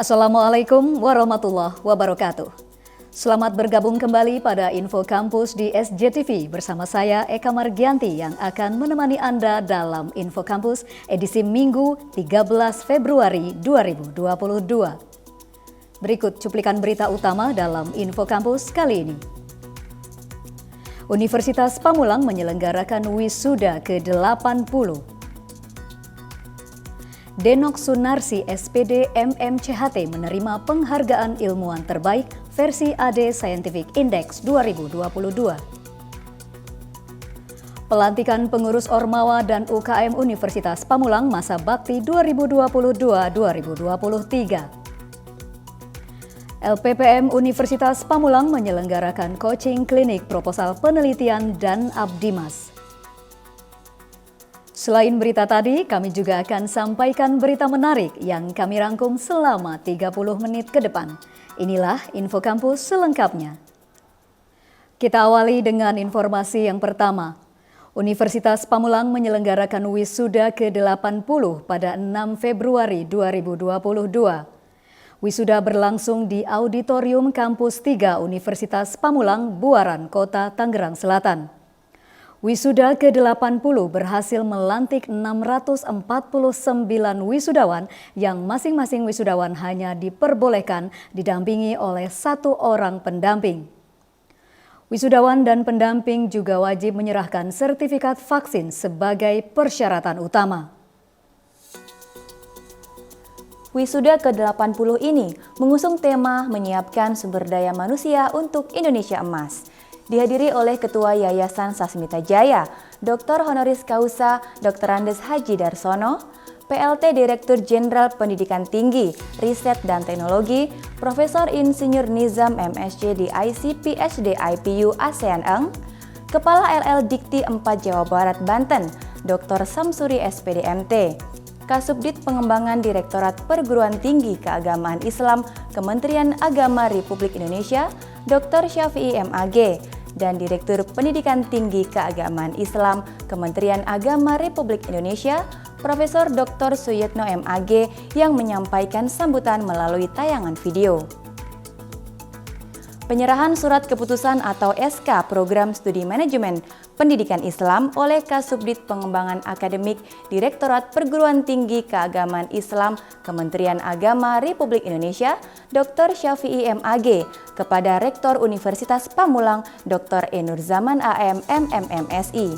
Assalamualaikum warahmatullahi wabarakatuh. Selamat bergabung kembali pada Info Kampus di SJTV bersama saya Eka Margianti yang akan menemani Anda dalam Info Kampus edisi Minggu 13 Februari 2022. Berikut cuplikan berita utama dalam Info Kampus kali ini. Universitas Pamulang menyelenggarakan wisuda ke-80. Denok Sunarsi SPD MMCHT menerima penghargaan ilmuwan terbaik versi AD Scientific Index 2022. Pelantikan pengurus Ormawa dan UKM Universitas Pamulang masa bakti 2022-2023. LPPM Universitas Pamulang menyelenggarakan coaching klinik proposal penelitian dan Abdimas. Selain berita tadi, kami juga akan sampaikan berita menarik yang kami rangkum selama 30 menit ke depan. Inilah Info Kampus selengkapnya. Kita awali dengan informasi yang pertama. Universitas Pamulang menyelenggarakan wisuda ke-80 pada 6 Februari 2022. Wisuda berlangsung di Auditorium Kampus 3 Universitas Pamulang, Buaran, Kota Tangerang Selatan. Wisuda ke-80 berhasil melantik 649 wisudawan yang masing-masing wisudawan hanya diperbolehkan didampingi oleh satu orang pendamping. Wisudawan dan pendamping juga wajib menyerahkan sertifikat vaksin sebagai persyaratan utama. Wisuda ke-80 ini mengusung tema menyiapkan sumber daya manusia untuk Indonesia Emas. Dihadiri oleh Ketua Yayasan Sasmita Jaya, Dr. Honoris Causa Dr. Andes Haji Darsono, PLT Direktur Jenderal Pendidikan Tinggi, Riset dan Teknologi, Profesor Insinyur Nizam MSc di IC PhD IPU ASEAN Eng, Kepala LL Dikti 4 Jawa Barat Banten, Dr. Samsuri SPD MT, Kasubdit Pengembangan Direktorat Perguruan Tinggi Keagamaan Islam Kementerian Agama Republik Indonesia, Dr. Syafi'i MAG, dan Direktur Pendidikan Tinggi Keagamaan Islam Kementerian Agama Republik Indonesia, Profesor Dr. Suyitno MAG yang menyampaikan sambutan melalui tayangan video. Penyerahan surat keputusan atau SK Program Studi Manajemen Pendidikan Islam oleh Kasubdit Pengembangan Akademik Direktorat Perguruan Tinggi Keagamaan Islam Kementerian Agama Republik Indonesia, Dr. Syafi'i MAG, kepada Rektor Universitas Pamulang, Dr. Enur Zaman AM MMMSI.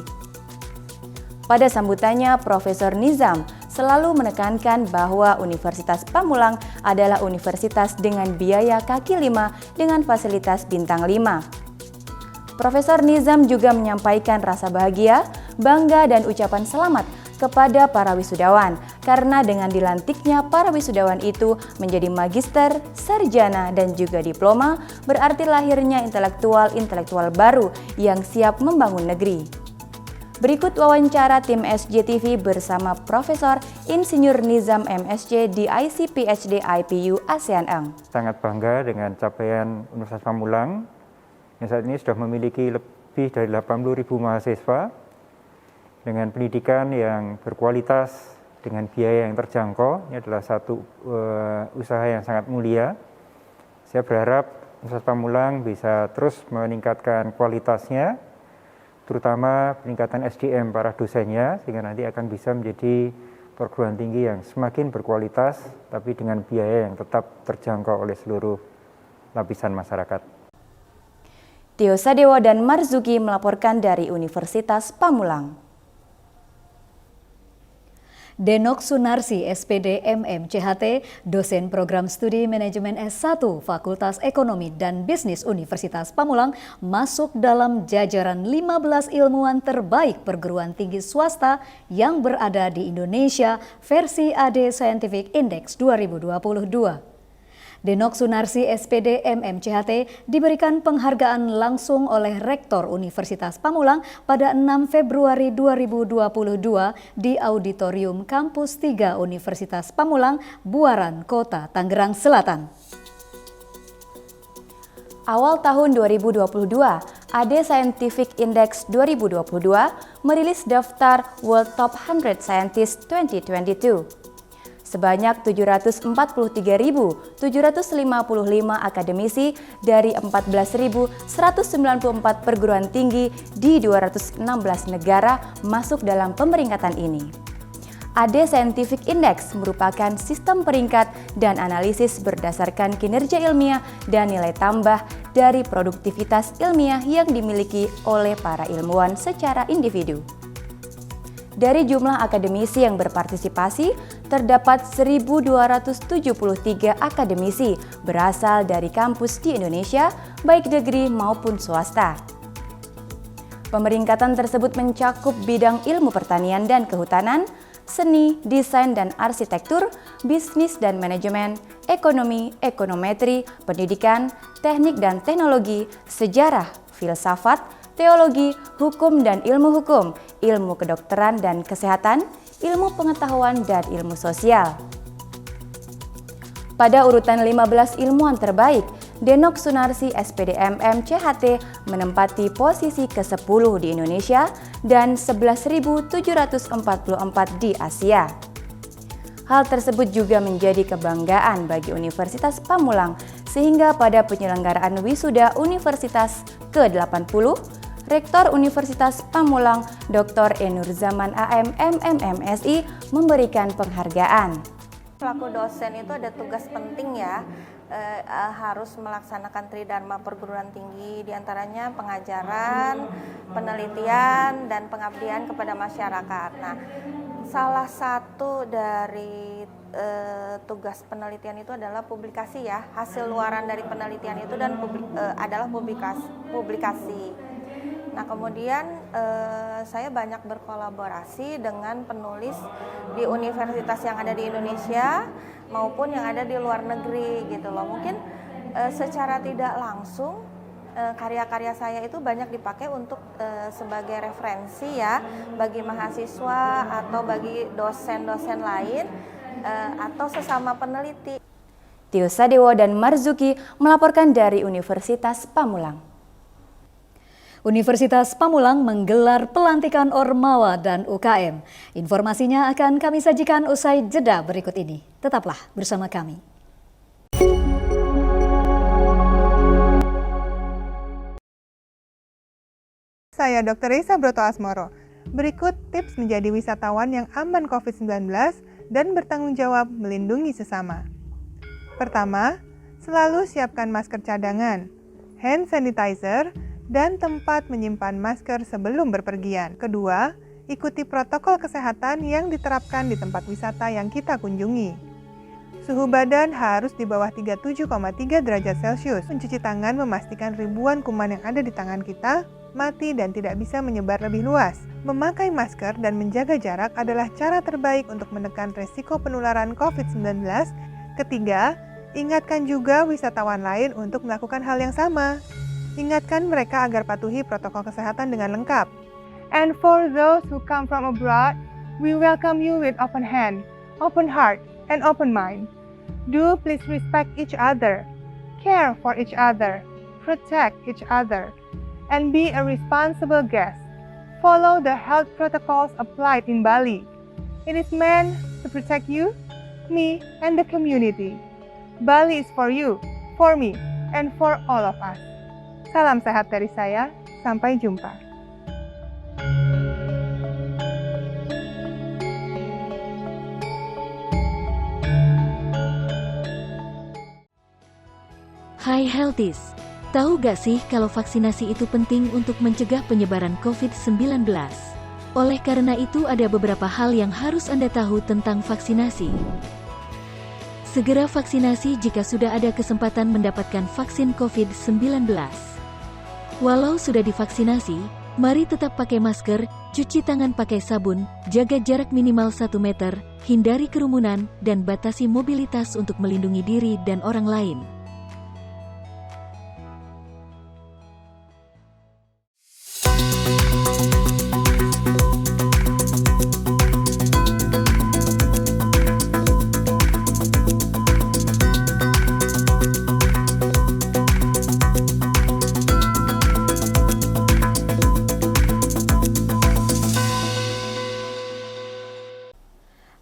Pada sambutannya, Profesor Nizam selalu menekankan bahwa Universitas Pamulang adalah universitas dengan biaya kaki 5 dengan fasilitas bintang 5. Profesor Nizam juga menyampaikan rasa bahagia, bangga dan ucapan selamat kepada para wisudawan karena dengan dilantiknya para wisudawan itu menjadi magister, sarjana dan juga diploma berarti lahirnya intelektual baru yang siap membangun negeri. Berikut wawancara tim SJTV bersama Profesor Insinyur Nizam MSc di IC PhD IPU ASEAN Eng. Sangat bangga dengan capaian Universitas Pamulang yang saat ini sudah memiliki lebih dari 80.000 mahasiswa dengan pendidikan yang berkualitas dengan biaya yang terjangkau. Ini adalah satu usaha yang sangat mulia. Saya berharap Universitas Pamulang bisa terus meningkatkan kualitasnya, terutama peningkatan SDM para dosennya, sehingga nanti akan bisa menjadi perguruan tinggi yang semakin berkualitas, tapi dengan biaya yang tetap terjangkau oleh seluruh lapisan masyarakat. Tio Sadewo dan Marzuki melaporkan dari Universitas Pamulang. Denok Sunarsi SPD MMCHT, dosen program studi manajemen S1 Fakultas Ekonomi dan Bisnis Universitas Pamulang, masuk dalam jajaran 15 ilmuwan terbaik perguruan tinggi swasta yang berada di Indonesia versi AD Scientific Index 2022. Denok Sunarsi SPD MMCHT diberikan penghargaan langsung oleh Rektor Universitas Pamulang pada 6 Februari 2022 di Auditorium Kampus 3 Universitas Pamulang, Buaran, Kota Tangerang Selatan. Awal tahun 2022, AD Scientific Index 2022 merilis daftar World Top 100 Scientists 2022. Sebanyak 743.755 akademisi dari 14.194 perguruan tinggi di 216 negara masuk dalam pemeringkatan ini. AD Scientific Index merupakan sistem peringkat dan analisis berdasarkan kinerja ilmiah dan nilai tambah dari produktivitas ilmiah yang dimiliki oleh para ilmuwan secara individu. Dari jumlah akademisi yang berpartisipasi, terdapat 1.273 akademisi berasal dari kampus di Indonesia, baik negeri maupun swasta. Pemeringkatan tersebut mencakup bidang ilmu pertanian dan kehutanan, seni, desain dan arsitektur, bisnis dan manajemen, ekonomi, ekonometri, pendidikan, teknik dan teknologi, sejarah, filsafat, teologi, hukum dan ilmu hukum, ilmu kedokteran dan kesehatan, ilmu pengetahuan dan ilmu sosial. Pada urutan 15 ilmuwan terbaik, Denok Sunarsi SPDMM CHT menempati posisi ke-10 di Indonesia dan 11.744 di Asia. Hal tersebut juga menjadi kebanggaan bagi Universitas Pamulang sehingga pada penyelenggaraan wisuda Universitas ke-80, Rektor Universitas Pamulang Dr. Enur Zaman AM MMMSI memberikan penghargaan. Selaku dosen itu ada tugas penting ya, harus melaksanakan tridharma perguruan tinggi, diantaranya pengajaran, penelitian, dan pengabdian kepada masyarakat. Nah, salah satu dari tugas penelitian itu adalah publikasi ya, hasil luaran dari penelitian itu dan adalah publikasi. Nah, kemudian saya banyak berkolaborasi dengan penulis di universitas yang ada di Indonesia maupun yang ada di luar negeri gitu loh. Mungkin secara tidak langsung karya-karya saya itu banyak dipakai untuk sebagai referensi ya bagi mahasiswa atau bagi dosen-dosen lain atau sesama peneliti. Tio Sadewo dan Marzuki melaporkan dari Universitas Pamulang. Universitas Pamulang menggelar pelantikan Ormawa dan UKM. Informasinya akan kami sajikan usai jeda berikut ini. Tetaplah bersama kami. Saya Dr. Risa Broto Asmoro. Berikut tips menjadi wisatawan yang aman COVID-19 dan bertanggung jawab melindungi sesama. Pertama, selalu siapkan masker cadangan, hand sanitizer, dan tempat menyimpan masker sebelum berpergian. Kedua, ikuti protokol kesehatan yang diterapkan di tempat wisata yang kita kunjungi. Suhu badan harus di bawah 37,3 derajat Celcius. Mencuci tangan memastikan ribuan kuman yang ada di tangan kita mati dan tidak bisa menyebar lebih luas. Memakai masker dan menjaga jarak adalah cara terbaik untuk menekan resiko penularan COVID-19. Ketiga, ingatkan juga wisatawan lain untuk melakukan hal yang sama. Ingatkan mereka agar patuhi protokol kesehatan dengan lengkap. And for those who come from abroad, we welcome you with open hand, open heart, and open mind. Do please respect each other, care for each other, protect each other, and be a responsible guest. Follow the health protocols applied in Bali. It is meant to protect you, me, and the community. Bali is for you, for me, and for all of us. Salam sehat dari saya, sampai jumpa. Hai Healthies, tahu gak sih kalau vaksinasi itu penting untuk mencegah penyebaran COVID-19? Oleh karena itu ada beberapa hal yang harus Anda tahu tentang vaksinasi. Segera vaksinasi jika sudah ada kesempatan mendapatkan vaksin COVID-19. Walau sudah divaksinasi, mari tetap pakai masker, cuci tangan pakai sabun, jaga jarak minimal 1 meter, hindari kerumunan, dan batasi mobilitas untuk melindungi diri dan orang lain.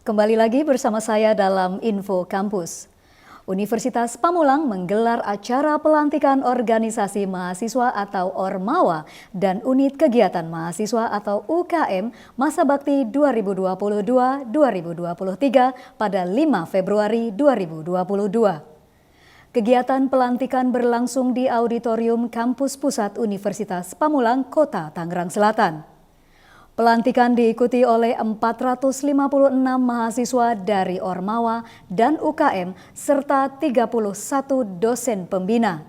Kembali lagi bersama saya dalam Info Kampus. Universitas Pamulang menggelar acara pelantikan organisasi mahasiswa atau Ormawa dan unit kegiatan mahasiswa atau UKM masa bakti 2022-2023 pada 5 Februari 2022. Kegiatan pelantikan berlangsung di Auditorium Kampus Pusat Universitas Pamulang, Kota Tangerang Selatan. Pelantikan diikuti oleh 456 mahasiswa dari Ormawa dan UKM serta 31 dosen pembina.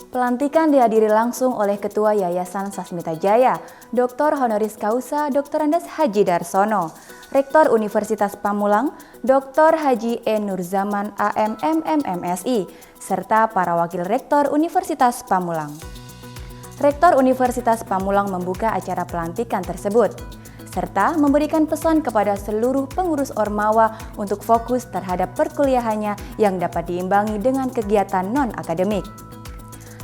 Pelantikan dihadiri langsung oleh Ketua Yayasan Sasmita Jaya, Dr. Honoris Causa Dr. Andes Haji Darsono, Rektor Universitas Pamulang, Dr. Haji E. Nurzaman AM MMMSI, serta para wakil Rektor Universitas Pamulang. Rektor Universitas Pamulang membuka acara pelantikan tersebut, serta memberikan pesan kepada seluruh pengurus Ormawa untuk fokus terhadap perkuliahannya yang dapat diimbangi dengan kegiatan non-akademik.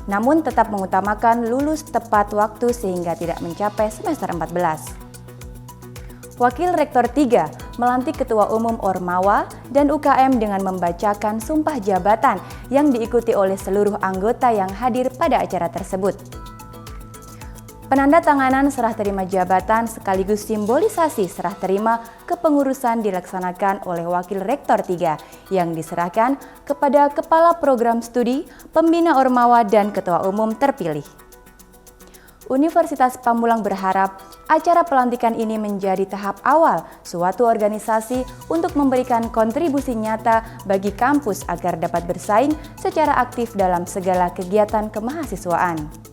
Namun tetap mengutamakan lulus tepat waktu sehingga tidak mencapai semester 14. Wakil Rektor 3 melantik Ketua Umum Ormawa dan UKM dengan membacakan sumpah jabatan yang diikuti oleh seluruh anggota yang hadir pada acara tersebut. Penandatanganan serah terima jabatan sekaligus simbolisasi serah terima kepengurusan dilaksanakan oleh Wakil Rektor 3 yang diserahkan kepada Kepala Program Studi, Pembina Ormawa dan Ketua Umum terpilih. Universitas Pamulang berharap acara pelantikan ini menjadi tahap awal suatu organisasi untuk memberikan kontribusi nyata bagi kampus agar dapat bersaing secara aktif dalam segala kegiatan kemahasiswaan.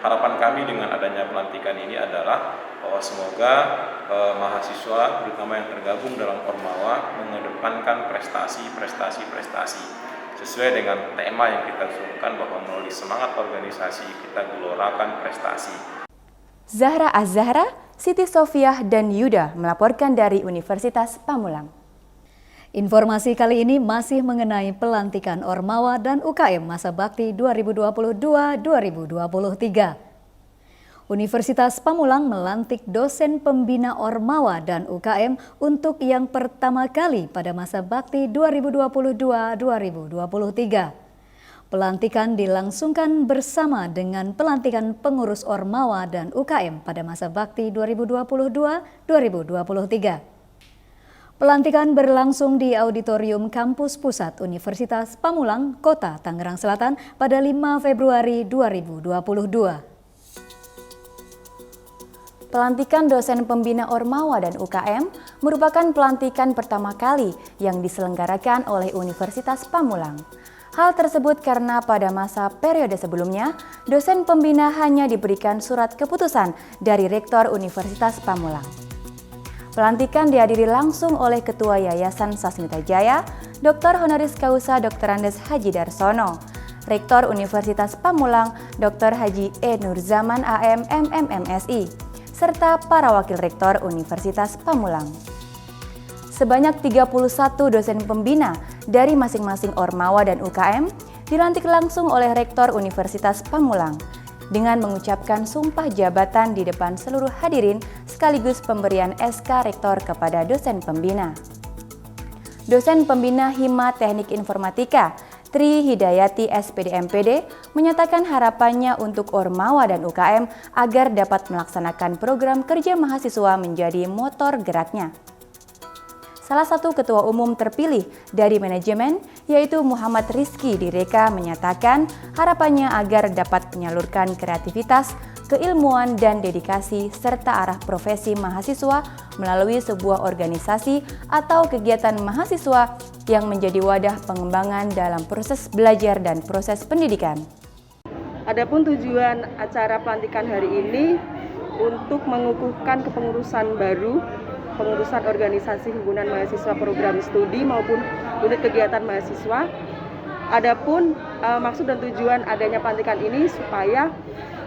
Harapan kami dengan adanya pelantikan ini adalah bahwa semoga mahasiswa, terutama yang tergabung dalam Ormawa, mengedepankan prestasi sesuai dengan tema yang kita usulkan bahwa melalui semangat organisasi kita gelorakan prestasi. Zahra Az-Zahra, Siti Sofiah, dan Yuda melaporkan dari Universitas Pamulang. Informasi kali ini masih mengenai pelantikan Ormawa dan UKM masa bakti 2022-2023. Universitas Pamulang melantik dosen pembina Ormawa dan UKM untuk yang pertama kali pada masa bakti 2022-2023. Pelantikan dilangsungkan bersama dengan pelantikan pengurus Ormawa dan UKM pada masa bakti 2022-2023. Pelantikan berlangsung di Auditorium Kampus Pusat Universitas Pamulang, Kota Tangerang Selatan pada 5 Februari 2022. Pelantikan dosen pembina Ormawa dan UKM merupakan pelantikan pertama kali yang diselenggarakan oleh Universitas Pamulang. Hal tersebut karena pada masa periode sebelumnya, dosen pembina hanya diberikan surat keputusan dari Rektor Universitas Pamulang. Pelantikan dihadiri langsung oleh Ketua Yayasan Sasmita Jaya, Dr. Honoris Causa Dr. Andes Haji Darsono, Rektor Universitas Pamulang, Dr. Haji E. Nurzaman AM MMMSI, serta para wakil Rektor Universitas Pamulang. Sebanyak 31 dosen pembina dari masing-masing Ormawa dan UKM dilantik langsung oleh Rektor Universitas Pamulang dengan mengucapkan sumpah jabatan di depan seluruh hadirin sekaligus pemberian SK Rektor kepada dosen pembina. Dosen pembina Hima Teknik Informatika, Tri Hidayati SPD MPD, menyatakan harapannya untuk Ormawa dan UKM agar dapat melaksanakan program kerja mahasiswa menjadi motor geraknya. Salah satu ketua umum terpilih dari manajemen, yaitu Muhammad Rizky Direka, menyatakan harapannya agar dapat menyalurkan kreativitas, keilmuan, dan dedikasi serta arah profesi mahasiswa melalui sebuah organisasi atau kegiatan mahasiswa yang menjadi wadah pengembangan dalam proses belajar dan proses pendidikan. Adapun tujuan acara pelantikan hari ini untuk mengukuhkan kepengurusan baru, pengurusan organisasi himpunan mahasiswa program studi maupun unit kegiatan mahasiswa. Adapun maksud dan tujuan adanya pelantikan ini supaya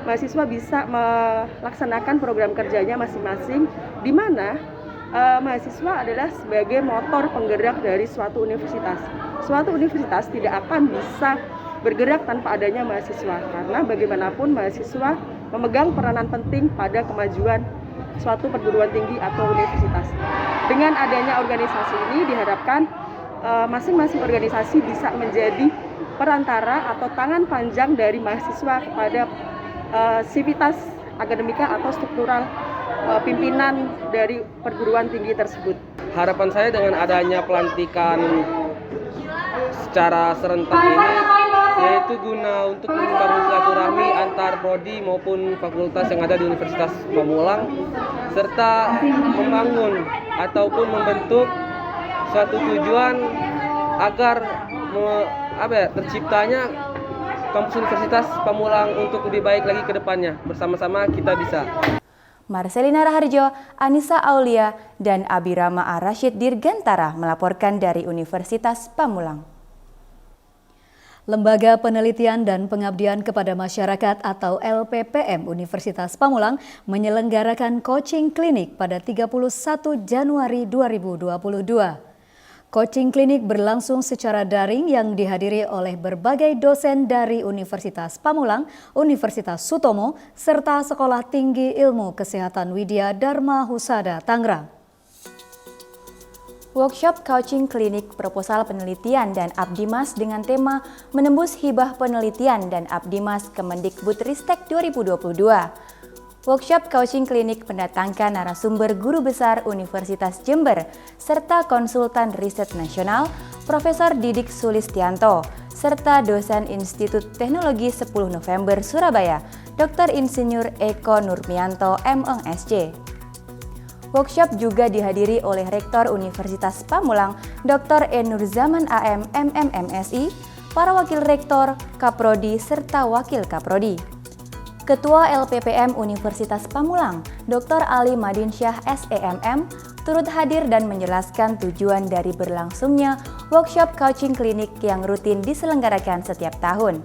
mahasiswa bisa melaksanakan program kerjanya masing-masing, di mana mahasiswa adalah sebagai motor penggerak dari suatu universitas. Suatu universitas tidak akan bisa bergerak tanpa adanya mahasiswa, karena bagaimanapun mahasiswa memegang peranan penting pada kemajuan suatu perguruan tinggi atau universitas. Dengan adanya organisasi ini diharapkan masing-masing organisasi bisa menjadi perantara atau tangan panjang dari mahasiswa kepada sivitas akademika atau struktural pimpinan dari perguruan tinggi tersebut. Harapan saya dengan adanya pelantikan secara serentak ini yaitu guna untuk membangun silaturahmi antar prodi maupun fakultas yang ada di Universitas Pamulang, serta membangun ataupun membentuk suatu tujuan agar terciptanya kampus Universitas Pamulang untuk lebih baik lagi ke depannya. Bersama-sama kita bisa. Marcelina Raharjo, Anissa Aulia, dan Abirama Ar-Rasyid Dirgantara melaporkan dari Universitas Pamulang. Lembaga Penelitian dan Pengabdian kepada Masyarakat atau LPPM Universitas Pamulang menyelenggarakan coaching klinik pada 31 Januari 2022. Coaching klinik berlangsung secara daring yang dihadiri oleh berbagai dosen dari Universitas Pamulang, Universitas Sutomo, serta Sekolah Tinggi Ilmu Kesehatan Widya Dharma Husada, Tangerang. Workshop coaching klinik proposal penelitian dan Abdimas dengan tema Menembus Hibah Penelitian dan Abdimas Kemendikbudristek 2022. Workshop coaching klinik mendatangkan narasumber guru besar Universitas Jember serta konsultan riset nasional Profesor Didik Sulistianto serta dosen Institut Teknologi 10 November Surabaya Dr. Insinyur Eko Nurmianto MNSC. Workshop juga dihadiri oleh Rektor Universitas Pamulang Dr. Enur Zaman AM MMMSI, para wakil rektor, kaprodi serta wakil kaprodi. Ketua LPPM Universitas Pamulang, Dr. Ali Madinsyah SEMM, turut hadir dan menjelaskan tujuan dari berlangsungnya workshop coaching klinik yang rutin diselenggarakan setiap tahun.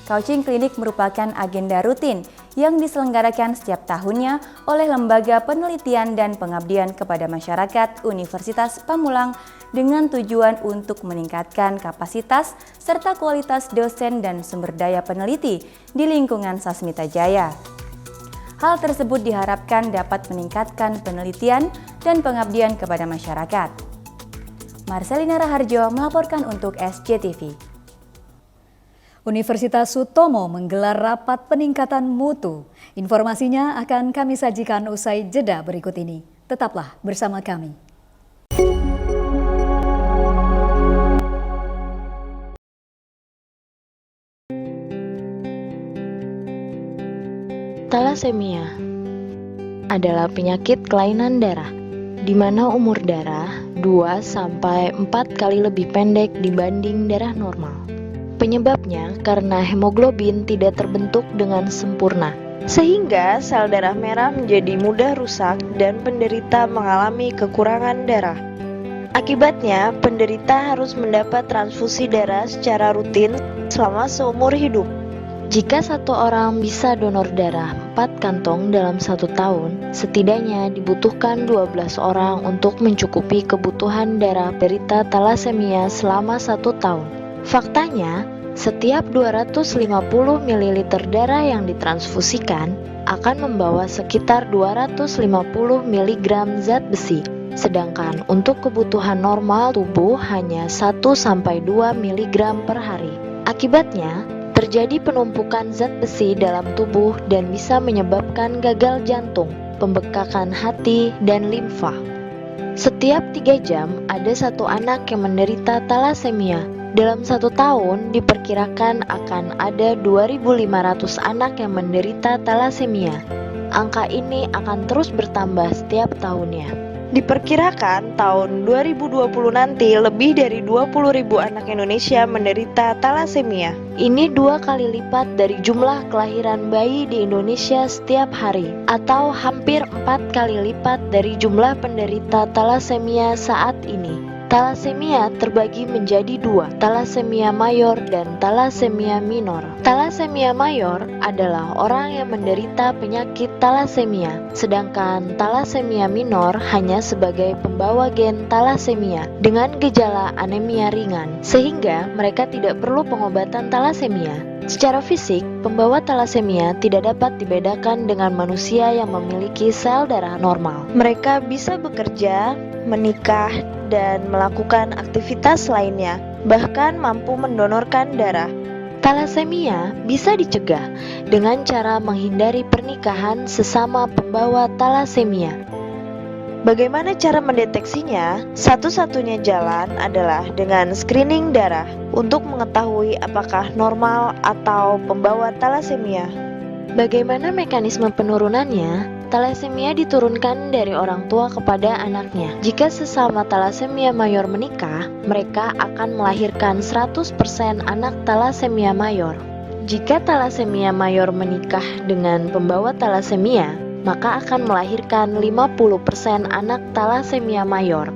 Coaching klinik merupakan agenda rutin yang diselenggarakan setiap tahunnya oleh Lembaga Penelitian dan Pengabdian kepada Masyarakat Universitas Pamulang dengan tujuan untuk meningkatkan kapasitas serta kualitas dosen dan sumber daya peneliti di lingkungan Sasmita Jaya. Hal tersebut diharapkan dapat meningkatkan penelitian dan pengabdian kepada masyarakat. Marcelina Raharjo melaporkan untuk SCTV. Universitas Sutomo menggelar rapat peningkatan mutu. Informasinya akan kami sajikan usai jeda berikut ini. Tetaplah bersama kami. Thalassemia adalah penyakit kelainan darah, di mana umur darah 2-4 kali lebih pendek dibanding darah normal. Penyebabnya karena hemoglobin tidak terbentuk dengan sempurna, sehingga sel darah merah menjadi mudah rusak dan penderita mengalami kekurangan darah. Akibatnya, penderita harus mendapat transfusi darah secara rutin selama seumur hidup. Jika satu orang bisa donor darah 4 kantong dalam 1 tahun, setidaknya dibutuhkan 12 orang untuk mencukupi kebutuhan darah penderita thalassemia selama 1 tahun. Faktanya, setiap 250 ml darah yang ditransfusikan akan membawa sekitar 250 mg zat besi, sedangkan untuk kebutuhan normal tubuh hanya 1-2 mg per hari. Akibatnya, terjadi penumpukan zat besi dalam tubuh dan bisa menyebabkan gagal jantung, pembekakan hati, dan limfa. Setiap 3 jam ada 1 anak yang menderita thalassemia. Dalam 1 tahun diperkirakan akan ada 2.500 anak yang menderita thalassemia. Angka ini akan terus bertambah setiap tahunnya. Diperkirakan tahun 2020 nanti lebih dari 20.000 anak Indonesia menderita thalassemia. Ini 2 kali lipat dari jumlah kelahiran bayi di Indonesia setiap hari, atau hampir 4 kali lipat dari jumlah penderita thalassemia saat ini. Thalassemia terbagi menjadi 2, thalassemia mayor dan thalassemia minor. Thalassemia mayor adalah orang yang menderita penyakit thalassemia, sedangkan thalassemia minor hanya sebagai pembawa gen thalassemia dengan gejala anemia ringan, sehingga mereka tidak perlu pengobatan thalassemia. Secara fisik, pembawa talasemia tidak dapat dibedakan dengan manusia yang memiliki sel darah normal. Mereka bisa bekerja, menikah, dan melakukan aktivitas lainnya, bahkan mampu mendonorkan darah. Talasemia bisa dicegah dengan cara menghindari pernikahan sesama pembawa talasemia. Bagaimana cara mendeteksinya? Satu-satunya jalan adalah dengan screening darah untuk mengetahui apakah normal atau pembawa talasemia. Bagaimana mekanisme penurunannya? Talasemia diturunkan dari orang tua kepada anaknya. Jika sesama talasemia mayor menikah, mereka akan melahirkan 100% anak talasemia mayor. Jika talasemia mayor menikah dengan pembawa talasemia, maka akan melahirkan 50% anak talasemia mayor.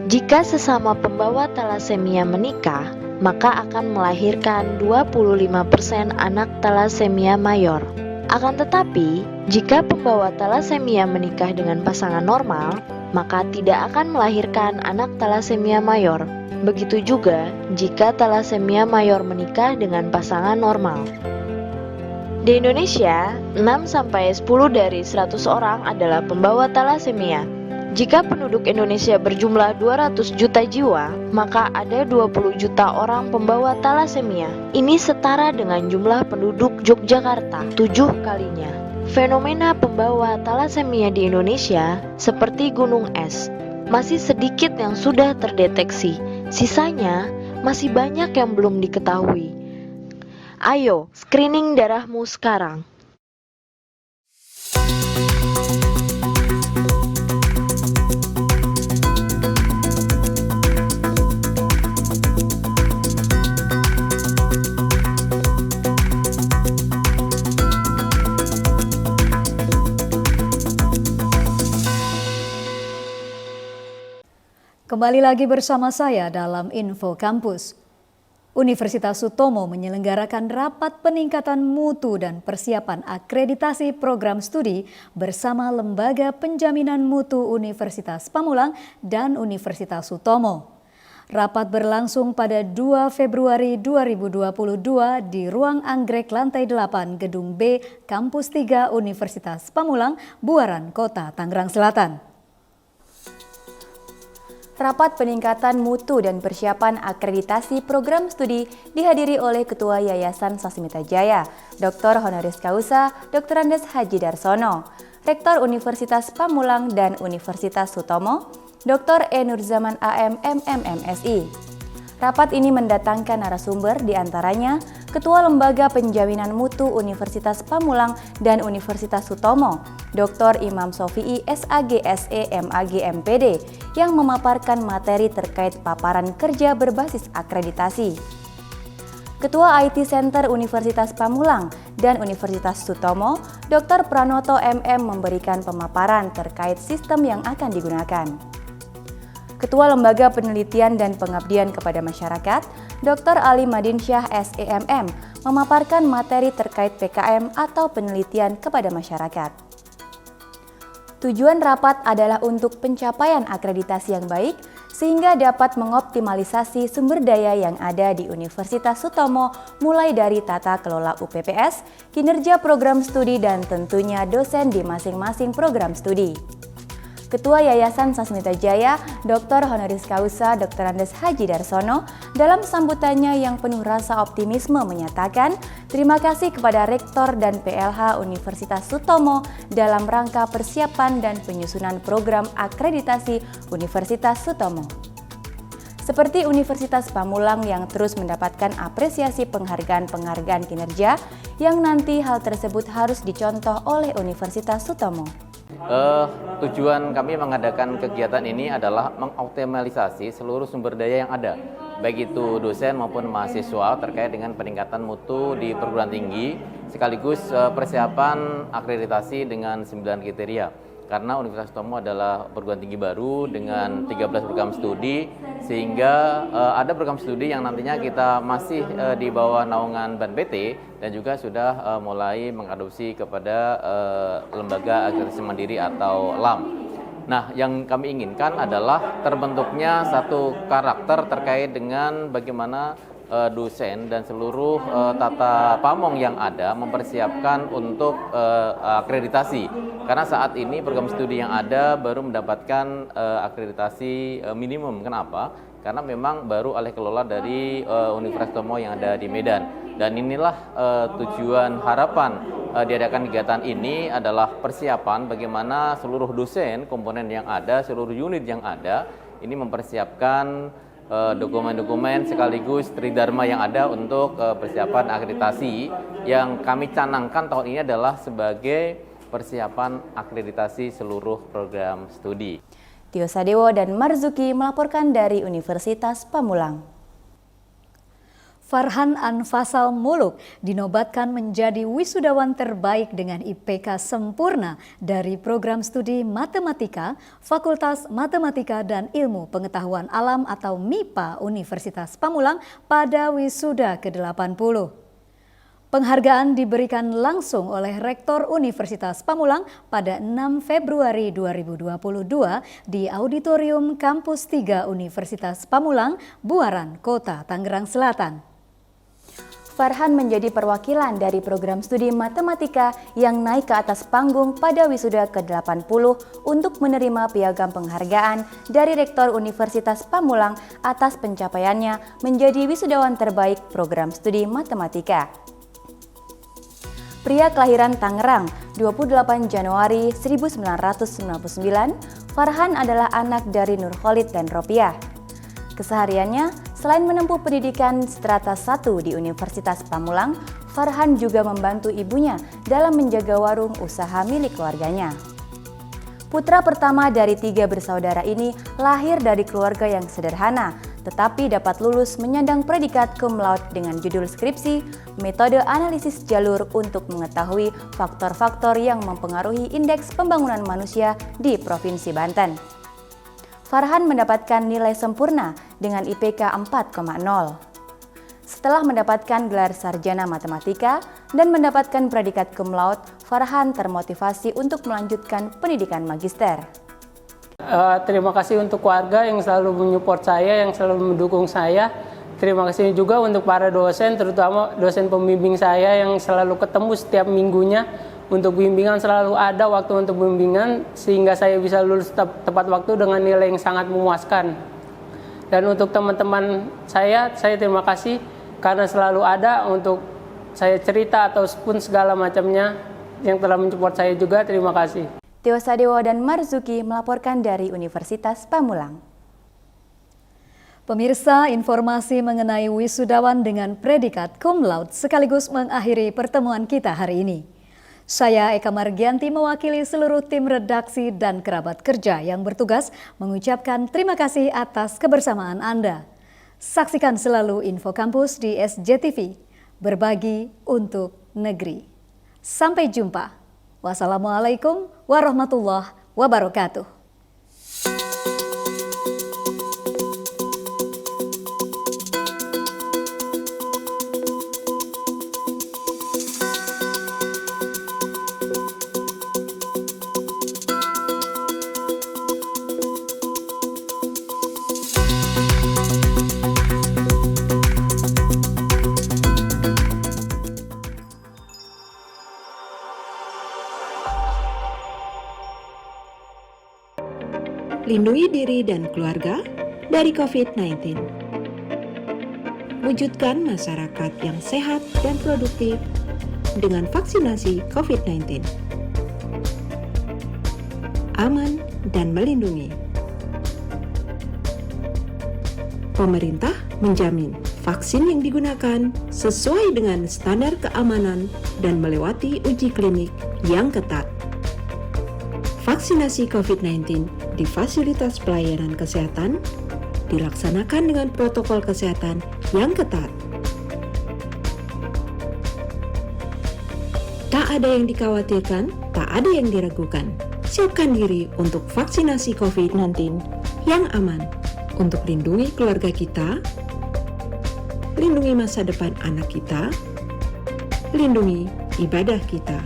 Jika sesama pembawa talasemia menikah, maka akan melahirkan 25% anak talasemia mayor. Akan tetapi, jika pembawa talasemia menikah dengan pasangan normal, maka tidak akan melahirkan anak talasemia mayor. Begitu juga jika talasemia mayor menikah dengan pasangan normal. Di Indonesia, 6-10 dari 100 orang adalah pembawa talasemia. Jika penduduk Indonesia berjumlah 200 juta jiwa, maka ada 20 juta orang pembawa talasemia. Ini setara dengan jumlah penduduk Yogyakarta 7 kalinya. Fenomena pembawa talasemia di Indonesia seperti gunung es. Masih sedikit yang sudah terdeteksi, sisanya masih banyak yang belum diketahui. Ayo, screening darahmu sekarang. Kembali lagi bersama saya dalam Info Kampus. Universitas Sutomo menyelenggarakan rapat peningkatan mutu dan persiapan akreditasi program studi bersama Lembaga Penjaminan Mutu Universitas Pamulang dan Universitas Sutomo. Rapat berlangsung pada 2 Februari 2022 di Ruang Anggrek Lantai 8 Gedung B Kampus 3 Universitas Pamulang, Buaran, Kota Tangerang Selatan. Rapat peningkatan mutu dan persiapan akreditasi program studi dihadiri oleh Ketua Yayasan Sasmita Jaya, Dr. Honoris Causa Dr. Andes Haji Darsono, Rektor Universitas Pamulang dan Universitas Sutomo, Dr. E. Nurzaman AM MMMSI. Rapat ini mendatangkan narasumber diantaranya Ketua Lembaga Penjaminan Mutu Universitas Pamulang dan Universitas Sutomo, Dr. Imam Sofi'i SAG SE MAG MPD yang memaparkan materi terkait paparan kerja berbasis akreditasi. Ketua IT Center Universitas Pamulang dan Universitas Sutomo, Dr. Pranoto MM memberikan pemaparan terkait sistem yang akan digunakan. Ketua Lembaga Penelitian dan Pengabdian kepada Masyarakat, Dr. Ali Madinsyah SEMM, memaparkan materi terkait PKM atau penelitian kepada masyarakat. Tujuan rapat adalah untuk pencapaian akreditasi yang baik, sehingga dapat mengoptimalisasi sumber daya yang ada di Universitas Sutomo, mulai dari tata kelola UPPS, kinerja program studi, dan tentunya dosen di masing-masing program studi. Ketua Yayasan Sasmita Jaya, Dr. Honoris Causa Dr. Andes Haji Darsono, dalam sambutannya yang penuh rasa optimisme menyatakan terima kasih kepada Rektor dan PLH Universitas Sutomo dalam rangka persiapan dan penyusunan program akreditasi Universitas Sutomo. Seperti Universitas Pamulang yang terus mendapatkan apresiasi penghargaan-penghargaan kinerja, yang nanti hal tersebut harus dicontoh oleh Universitas Sutomo. Tujuan kami mengadakan kegiatan ini adalah mengoptimalisasi seluruh sumber daya yang ada, baik itu dosen maupun mahasiswa terkait dengan peningkatan mutu di perguruan tinggi, sekaligus persiapan akreditasi dengan 9 kriteria. Karena Universitas Sutomo adalah perguruan tinggi baru dengan 13 program studi, sehingga ada program studi yang nantinya kita masih di bawah naungan BAN PT dan juga sudah mulai mengadopsi kepada lembaga akreditasi mandiri atau LAM. Nah, yang kami inginkan adalah terbentuknya satu karakter terkait dengan bagaimana dosen dan seluruh tata pamong yang ada mempersiapkan untuk akreditasi. Karena saat ini program studi yang ada baru mendapatkan akreditasi minimum. Kenapa? Karena memang baru alih kelola dari Universitas Tomo yang ada di Medan. Dan inilah tujuan harapan diadakan kegiatan ini adalah persiapan bagaimana seluruh dosen, komponen yang ada, seluruh unit yang ada, ini mempersiapkan dokumen-dokumen sekaligus tridharma yang ada untuk persiapan akreditasi yang kami canangkan tahun ini adalah sebagai persiapan akreditasi seluruh program studi. Tio Sadewo dan Marzuki melaporkan dari Universitas Pamulang. Farhan Anfasal Muluk dinobatkan menjadi wisudawan terbaik dengan IPK sempurna dari program studi Matematika, Fakultas Matematika dan Ilmu Pengetahuan Alam atau MIPA Universitas Pamulang pada wisuda ke-80. Penghargaan diberikan langsung oleh Rektor Universitas Pamulang pada 6 Februari 2022 di Auditorium Kampus 3 Universitas Pamulang, Buaran, Kota Tangerang Selatan. Farhan menjadi perwakilan dari program studi matematika yang naik ke atas panggung pada wisuda ke-80 untuk menerima piagam penghargaan dari Rektor Universitas Pamulang atas pencapaiannya menjadi wisudawan terbaik program studi matematika. Pria kelahiran Tangerang, 28 Januari 1999, Farhan adalah anak dari Nurkholid dan Ropiah. Kesehariannya, selain menempuh pendidikan strata 1 di Universitas Pamulang, Farhan juga membantu ibunya dalam menjaga warung usaha milik keluarganya. Putra pertama dari 3 bersaudara ini lahir dari keluarga yang sederhana, tetapi dapat lulus menyandang predikat cum laude dengan judul skripsi, metode analisis jalur untuk mengetahui faktor-faktor yang mempengaruhi indeks pembangunan manusia di Provinsi Banten. Farhan mendapatkan nilai sempurna dengan IPK 4,0. Setelah mendapatkan gelar sarjana matematika dan mendapatkan predikat cum laude, Farhan termotivasi untuk melanjutkan pendidikan magister. Terima kasih untuk keluarga yang selalu menyupport saya, yang selalu mendukung saya. Terima kasih juga untuk para dosen, terutama dosen pembimbing saya yang selalu ketemu setiap minggunya. Untuk bimbingan selalu ada waktu untuk bimbingan sehingga saya bisa lulus tepat waktu dengan nilai yang sangat memuaskan. Dan untuk teman-teman saya terima kasih karena selalu ada untuk saya cerita ataupun segala macamnya yang telah mensupport saya juga. Terima kasih. Tio Sadewo dan Marzuki melaporkan dari Universitas Pamulang. Pemirsa, informasi mengenai wisudawan dengan predikat cum laude sekaligus mengakhiri pertemuan kita hari ini. Saya Eka Margianti mewakili seluruh tim redaksi dan kerabat kerja yang bertugas mengucapkan terima kasih atas kebersamaan Anda. Saksikan selalu info kampus di SJTV, berbagi untuk negeri. Sampai jumpa. Wassalamualaikum warahmatullahi wabarakatuh. Lindungi diri dan keluarga dari COVID-19. Wujudkan masyarakat yang sehat dan produktif dengan vaksinasi COVID-19. Aman dan melindungi. Pemerintah menjamin vaksin yang digunakan sesuai dengan standar keamanan dan melewati uji klinik yang ketat. Vaksinasi COVID-19 di fasilitas pelayanan kesehatan dilaksanakan dengan protokol kesehatan yang ketat. Tak ada yang dikhawatirkan, tak ada yang diragukan. Siapkan diri untuk vaksinasi COVID-19 yang aman untuk lindungi keluarga kita, lindungi masa depan anak kita, lindungi ibadah kita.